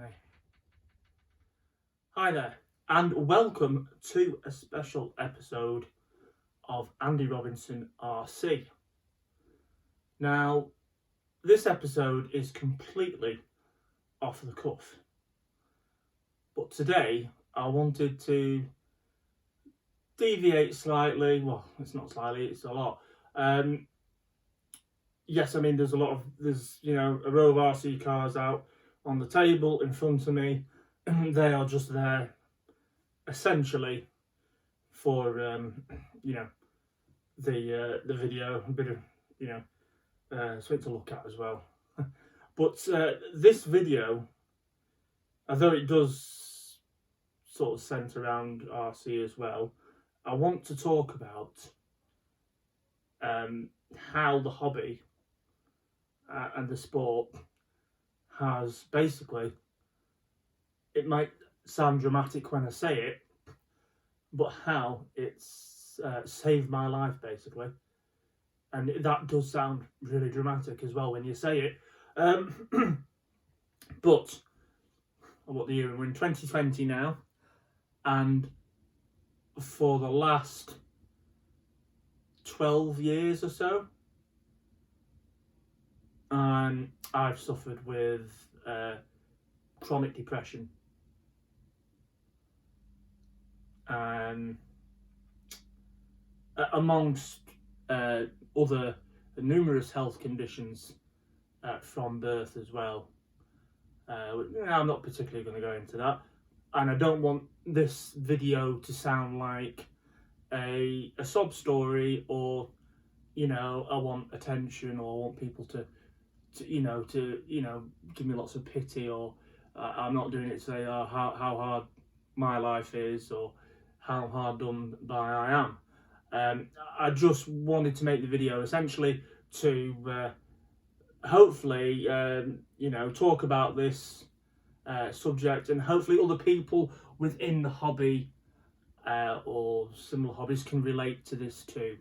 me. Hi there, and welcome to a special episode of Andy Robinson RC. Now, this episode is completely off the cuff, but today I wanted to deviate slightly. Well, it's not slightly, it's a lot. Yes, I mean there's a row of RC cars out on the table in front of me. They are just there essentially for the video, a bit of something to look at as well. But this video, although it does sort of centre around RC as well, I want to talk about how the hobby and the sport has basically, it might sound dramatic when I say it, but how it's saved my life basically. And that does sound really dramatic as well when you say it. But what the year, we're in 2020 now, and for the last 12 years or so, I've suffered with chronic depression. Amongst other numerous health conditions from birth as well. I'm not particularly going to go into that, and I don't want this video to sound like a sob story, or I want attention, or I want people to give me lots of pity, or I'm not doing it to say how hard my life is or how hard done by I am. I just wanted to make the video essentially to hopefully talk about this subject, and hopefully other people within the hobby or similar hobbies can relate to this too.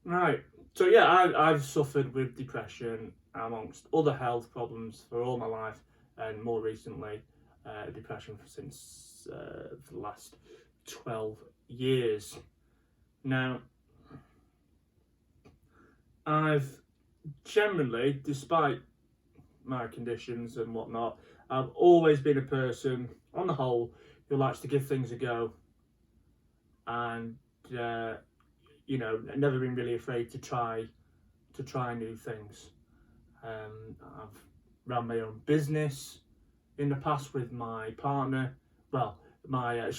I've suffered with depression amongst other health problems for all my life, and more recently depression since for the last 12 years. Now, I've generally, despite my conditions and whatnot, I've always been a person, on the whole, who likes to give things a go, and never been really afraid to try new things. I've run my own business in the past with my partner. Well, I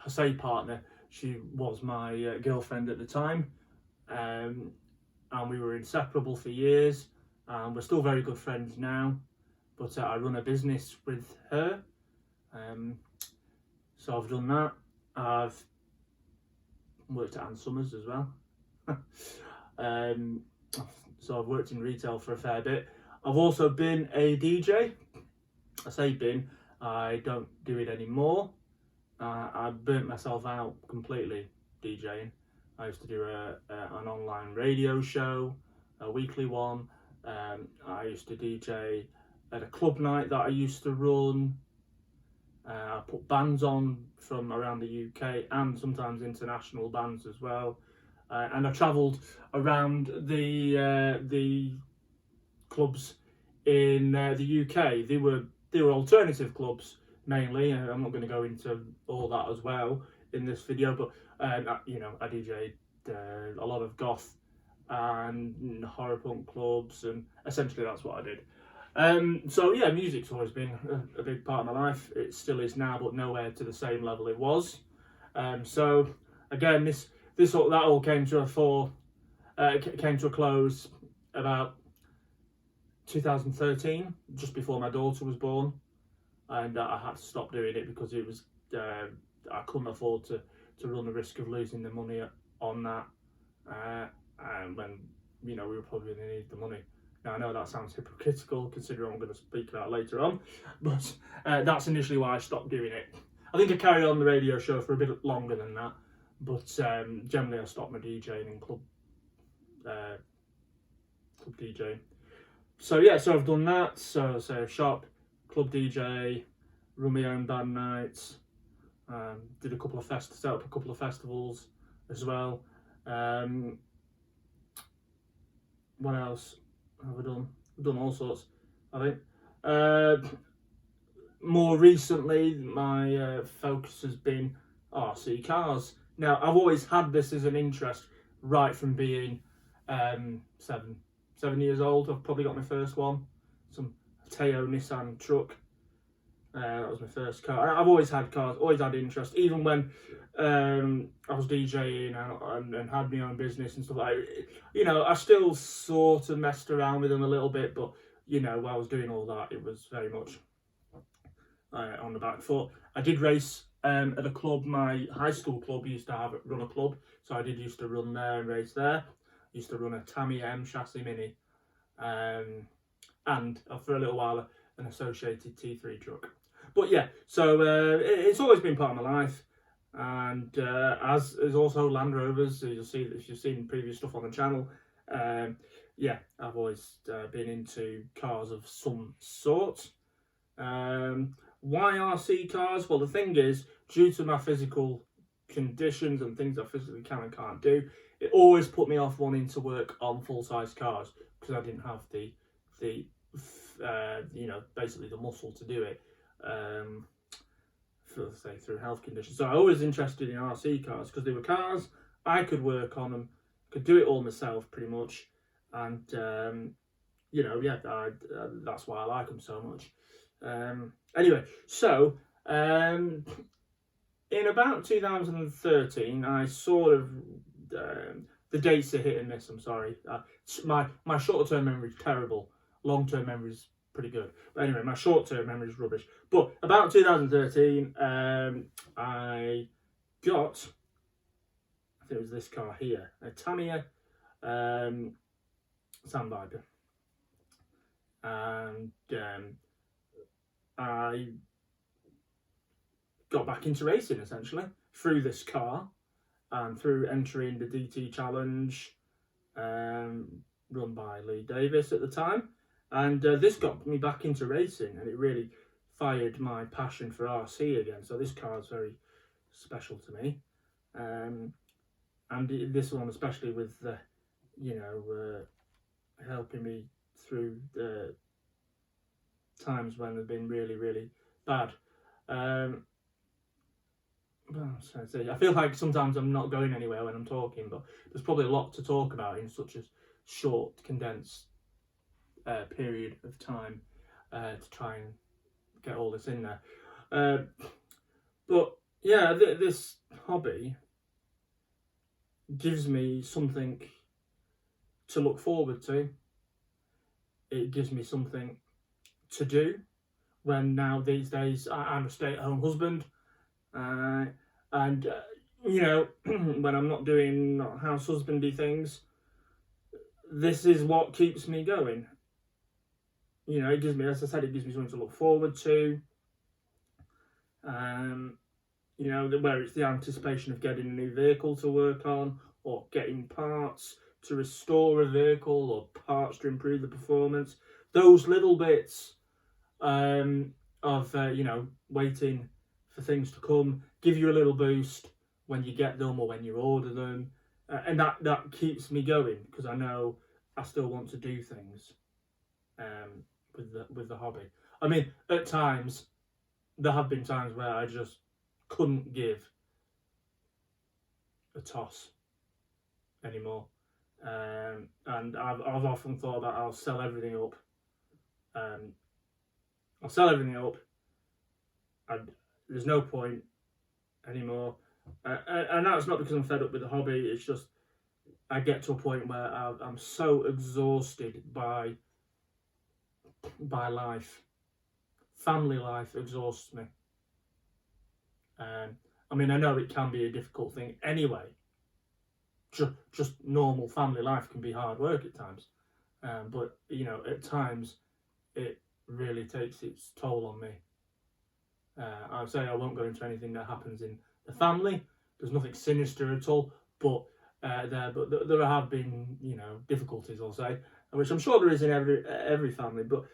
say partner, she was my girlfriend at the time, and we were inseparable for years, and we're still very good friends now, but I run a business with her, so I've done that. I've worked at Ann Summers as well. So I've worked in retail for a fair bit. I've also been a DJ. I say been, I don't do it anymore. I burnt myself out completely DJing. I used to do an online radio show, a weekly one. I used to DJ at a club night that I used to run. I put bands on from around the UK and sometimes international bands as well. And I travelled around the clubs in the UK. They were alternative clubs mainly. I'm not going to go into all that as well in this video, but I DJ'd a lot of goth and horror punk clubs, and essentially that's what I did. Music's always been a big part of my life. It still is now, but nowhere to the same level it was. So again, that all came to a close about 2013, just before my daughter was born, and I had to stop doing it because it was I couldn't afford to run the risk of losing the money on that, and when we were probably going to need the money. Now, I know that sounds hypocritical considering I'm going to speak about later on, but that's initially why I stopped doing it. I think I carried on the radio show for a bit longer than that, but generally I stopped my DJing and club DJing. So yeah, so I've done that. So shop, club DJ, run my own band nights. Did a couple of set up a couple of festivals as well. What else have I done? I've done all sorts, I think. More recently, my focus has been RC cars. Now, I've always had this as an interest right from being 7 years old. I've probably got my first one, some Teo Nissan truck. That was my first car. I've always had cars, always had interest, even when I was DJing and had my own business and stuff like that. I still sort of messed around with them a little bit, but while I was doing all that, it was very much on the back foot. I did race at a club. My high school club used to run a club, so I did used to run there and race there. I used to run a Tamiya M chassis mini, and for a little while an associated T3 truck. But yeah, so it's always been part of my life, and as is also Land Rovers. So you'll see if you've seen previous stuff on the channel. Yeah, I've always been into cars of some sort. Why RC cars? Well, the thing is, due to my physical conditions and things I physically can and can't do, it always put me off wanting to work on full-size cars because I didn't have the basically the muscle to do it, through health conditions. So I was always interested in RC cars because they were cars, I could work on them, could do it all myself pretty much, and that's why I like them so much. Anyway, so in about 2013, I sort of the dates are hit and miss. I'm sorry. My short-term memory is terrible. Long-term memory is pretty good. But anyway, my short-term memory is rubbish. But about 2013, I got, I think it was this car here, a Tamiya Sandviper, and I got back into racing essentially through this car and through entering the DT Challenge, run by Lee Davis at the time, and this got me back into racing, and it really fired my passion for RC again. So this car is very special to me, and this one especially with the helping me through the times when they've been really, really bad. I feel like sometimes I'm not going anywhere when I'm talking, but there's probably a lot to talk about in such a short, condensed period of time to try and get all this in there. But yeah, this hobby gives me something to look forward to. It gives me something to do when now these days I'm a stay-at-home husband, and when I'm not doing house husbandy things, this is what keeps me going. It gives me, as I said, it gives me something to look forward to. Where it's the anticipation of getting a new vehicle to work on, or getting parts to restore a vehicle, or parts to improve the performance. Those little bits of waiting for things to come give you a little boost when you get them or when you order them, and that keeps me going because I know I still want to do things with the hobby. I mean, at times there have been times where I just couldn't give a toss anymore, and I've often thought that I'll sell everything up. And there's no point anymore, and that's not because I'm fed up with the hobby. It's just I get to a point where I'm so exhausted by life. Family life exhausts me. I mean, I know it can be a difficult thing anyway. Just normal family life can be hard work at times, but at times it really takes its toll on me. I'd say I won't go into anything that happens in the family. There's nothing sinister at all, but there, but there have been, difficulties, I'll say, which I'm sure there is in every family. But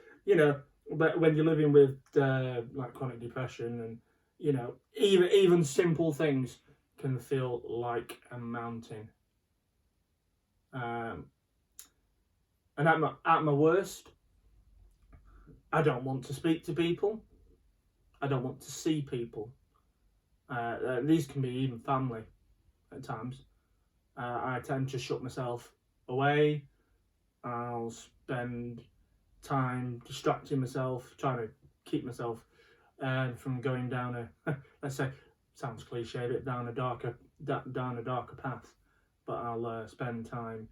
but when you're living with like chronic depression, and even simple things can feel like a mountain. And at my worst, I don't want to speak to people. I don't want to see people. These can be even family at times. I tend to shut myself away. I'll spend time distracting myself, trying to keep myself from going down a, let's say, sounds cliche, but down a darker path. But I'll spend time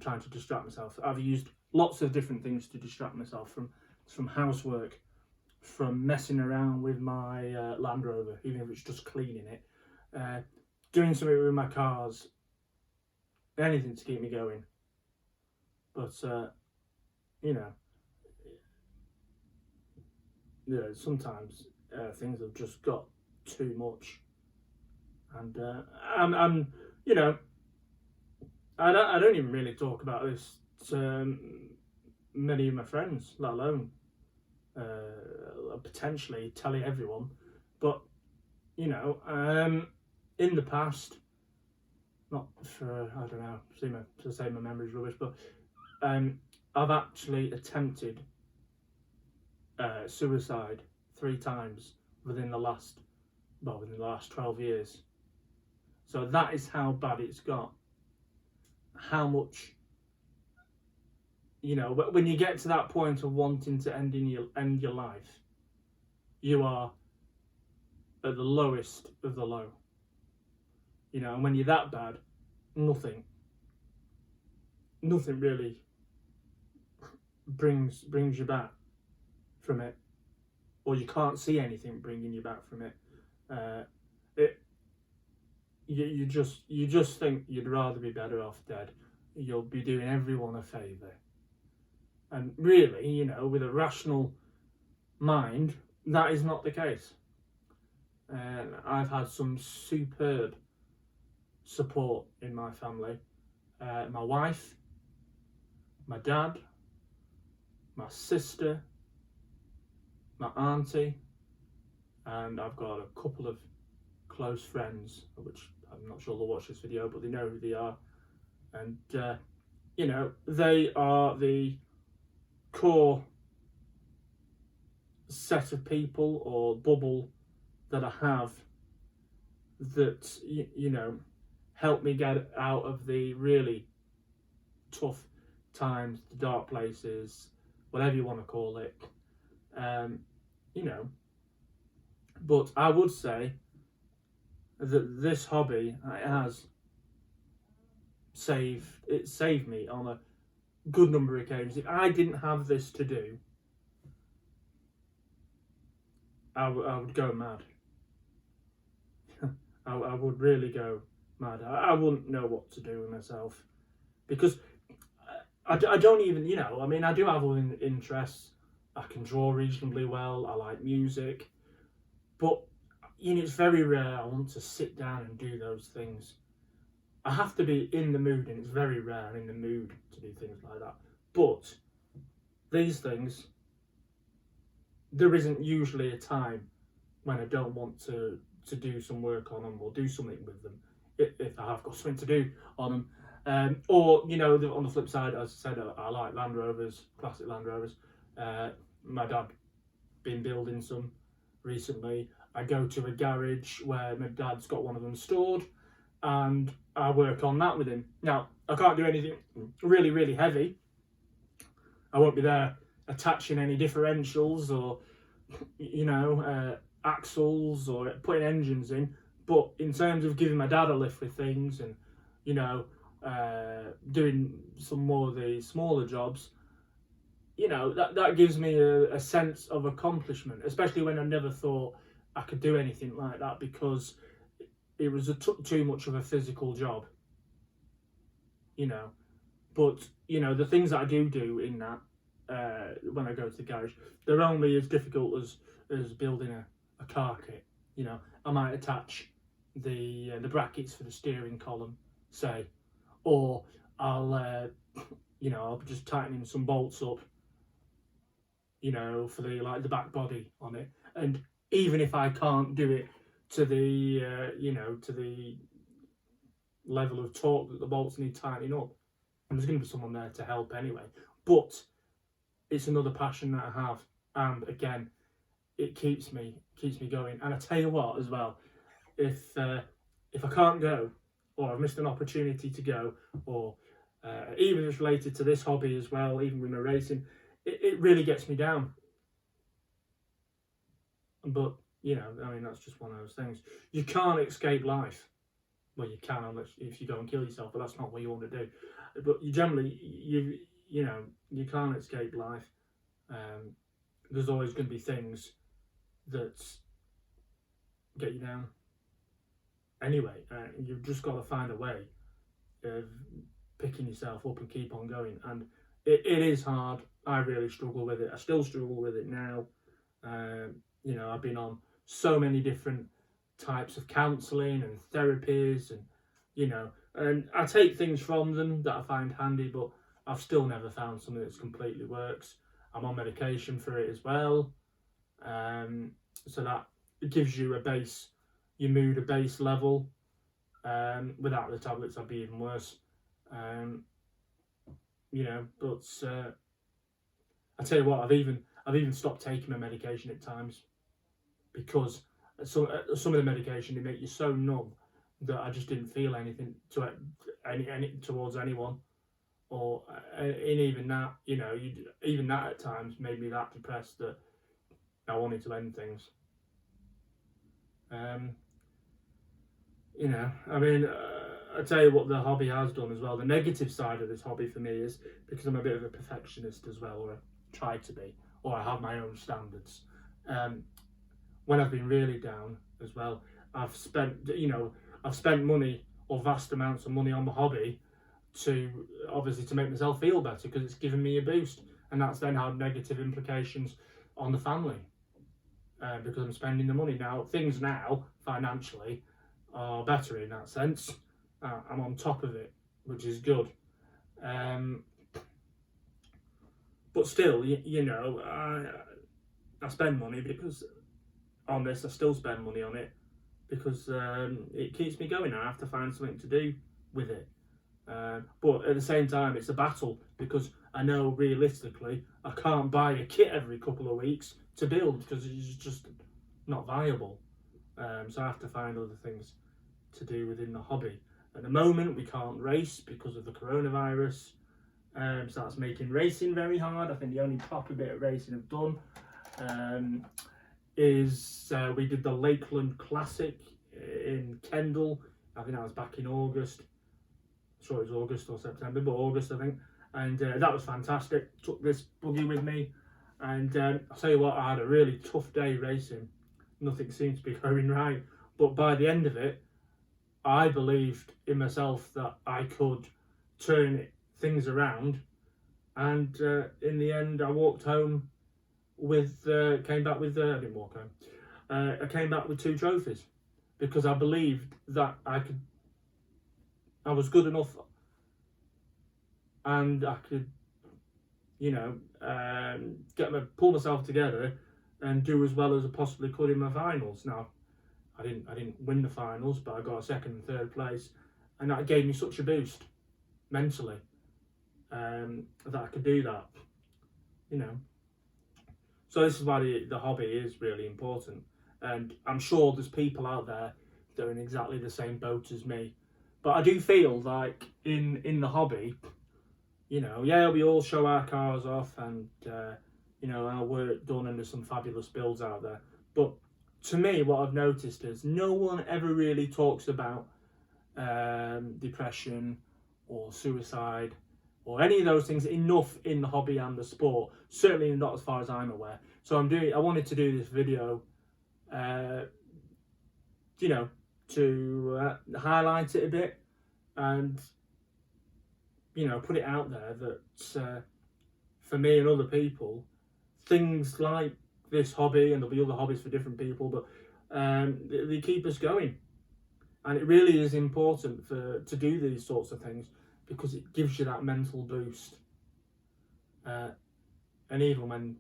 trying to distract myself. I've used lots of different things to distract myself, from housework, from messing around with my Land Rover, even if it's just cleaning it, doing something with my cars, anything to keep me going. But sometimes things have just got too much, and I'm I don't even really talk about this to many of my friends, let alone potentially telling everyone. But in the past, not for, I don't know, to say my memory's rubbish, but I've actually attempted suicide 3 times within the last 12 years. So that is how bad it's got. How much, when you get to that point of wanting to end your life, you are at the lowest of the low. And when you're that bad, nothing really brings you back from it, or you can't see anything bringing you back from it. You just think you'd rather be better off dead. You'll be doing everyone a favour. And really, with a rational mind, that is not the case. And I've had some superb support in my family. My wife, my dad, my sister, my auntie, and I've got a couple of close friends, which I'm not sure they'll watch this video, but they know who they are. And they are the core set of people or bubble that I have that help me get out of the really tough times, the dark places, whatever you want to call it. But I would say that this hobby has saved me on a good number of occasions. If I didn't have this to do, I would go mad. I would really go mad. I wouldn't know what to do with myself, because I don't even, I do have other interests. I can draw reasonably well. I like music. But, it's very rare I want to sit down and do those things. I have to be in the mood, and it's very rare I'm in the mood to do things like that. But these things, there isn't usually a time when I don't want to do some work on them or do something with them, if I have got something to do on them. Or, on the flip side, as I said, I like Land Rovers, classic Land Rovers. My dad been building some recently. I go to a garage where my dad's got one of them stored, and I work on that with him. Now, I can't do anything really, really heavy. I won't be there attaching any differentials or, axles or putting engines in. But in terms of giving my dad a lift with things and, doing some more of the smaller jobs, that gives me a sense of accomplishment, especially when I never thought I could do anything like that, because it was too much of a physical job, But, the things that I do in that, when I go to the garage, they're only as difficult as building a car kit. I might attach the brackets for the steering column say, or I'll I'll be just tightening some bolts up, for the back body on it. And even if I can't do it to the to the level of torque that the bolts need tightening up, there's going to be someone there to help anyway. But it's another passion that I have, and again, it keeps me going. And I tell you what, as well, if I can't go, or I've missed an opportunity to go, or even if it's related to this hobby as well, even with my racing, it really gets me down. But that's just one of those things. You can't escape life. Well, you can unless if you go and kill yourself, but that's not what you want to do. But you generally, you can't escape life. There's always going to be things that get you down. Anyway, you've just got to find a way of picking yourself up and keep on going. And it is hard. I really struggle with it. I still struggle with it now. I've been on so many different types of counselling and therapies, and I take things from them that I find handy, but I've still never found something that's completely works. I'm on medication for it as well, so that it gives you your mood a base level. Without the tablets, I'd be even worse. But I tell you what, I've even stopped taking my medication at times, because some of the medication, they make you so numb that I just didn't feel anything towards anyone, or and even that, even that at times made me that depressed that I wanted to end things. I tell you what the hobby has done as well. The negative side of this hobby for me is because I'm a bit of a perfectionist as well, or I try to be, or I have my own standards. When I've been really down as well, I've spent money, or vast amounts of money, on my hobby to make myself feel better, because it's given me a boost, and that's then had negative implications on the family, because I'm spending the money. Now things now financially are better in that sense. I'm on top of it, which is good. But still, I spend money because on this. I still spend money on it because it keeps me going. I have to find something to do with it. But at the same time, it's a battle, because I know realistically I can't buy a kit every couple of weeks to build, because it's just not viable. So I have to find other things to do within the hobby. At the moment, we can't race because of the coronavirus. So that's making racing very hard. I think the only proper bit of racing I've done is we did the Lakeland Classic in Kendal. I think that was back in August. Sure, it was August or September, but August, I think. And that was fantastic. Took this buggy with me, and I'll tell you what, I had a really tough day racing. Nothing seemed to be going right, but by the end of it, I believed in myself that I could turn things around, and in the end, I walked home with I didn't walk home. I came back with 2 trophies, because I believed that I was good enough, and I could, pull myself together and do as well as I possibly could in my finals. Now, I didn't win the finals, but I got a 2nd and 3rd place, and that gave me such a boost mentally, that I could do that. So this is why the hobby is really important, and I'm sure there's people out there that are in exactly the same boat as me. But I do feel like in the hobby, we all show our cars off, and our work done, and there's some fabulous builds out there. But to me, what I've noticed is no one ever really talks about depression or suicide or any of those things enough in the hobby and the sport. Certainly not as far as I'm aware. So I wanted to do this video, to highlight it a bit, and put it out there that for me and other people, things like this hobby, and there'll be other hobbies for different people, but they keep us going. And it really is important to do these sorts of things because it gives you that mental boost. And even when,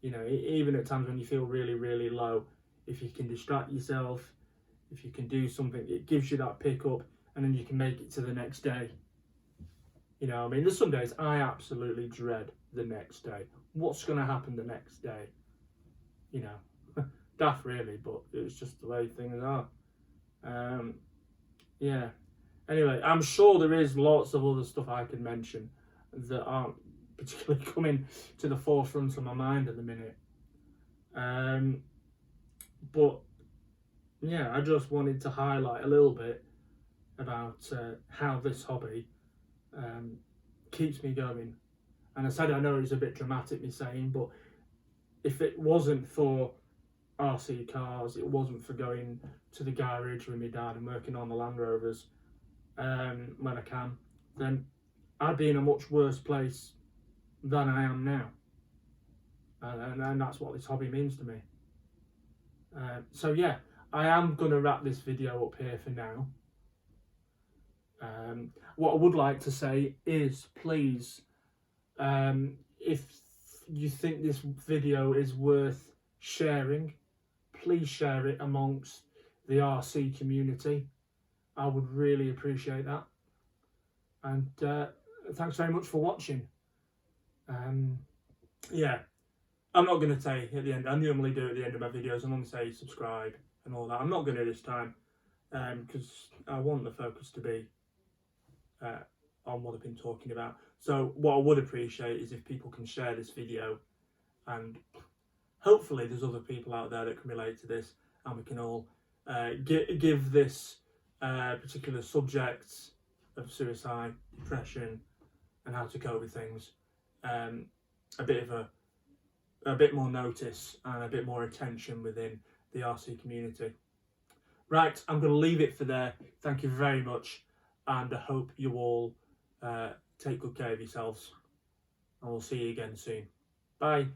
even at times when you feel really, really low, if you can distract yourself, if you can do something, it gives you that pick up, and then you can make it to the next day. There's some days I absolutely dread the next day. What's going to happen the next day? Daft really, but it's just the way things are. Yeah. Anyway, I'm sure there is lots of other stuff I could mention that aren't particularly coming to the forefront of my mind at the minute. But yeah, I just wanted to highlight a little bit about how this hobby keeps me going. And I said, I know it's a bit dramatic me saying, but if it wasn't for RC cars, it wasn't for going to the garage with my dad and working on the Land Rovers when I can, then I'd be in a much worse place than I am now. And that's what this hobby means to me. So yeah, I am going to wrap this video up here for now. What I would like to say is, please, if you think this video is worth sharing, please share it amongst the RC community. I would really appreciate that. And thanks very much for watching. Yeah, I'm not going to say at the end, I normally do at the end of my videos, I'm going to say subscribe and all that. I'm not going to this time because I want the focus to be on what I've been talking about. So what I would appreciate is if people can share this video, and hopefully there's other people out there that can relate to this, and we can all give this particular subject of suicide, depression, and how to cope with things a bit more notice and a bit more attention within the RC community. Right, I'm going to leave it for there. Thank you very much, and I hope you all take good care of yourselves, and we'll see you again soon. Bye.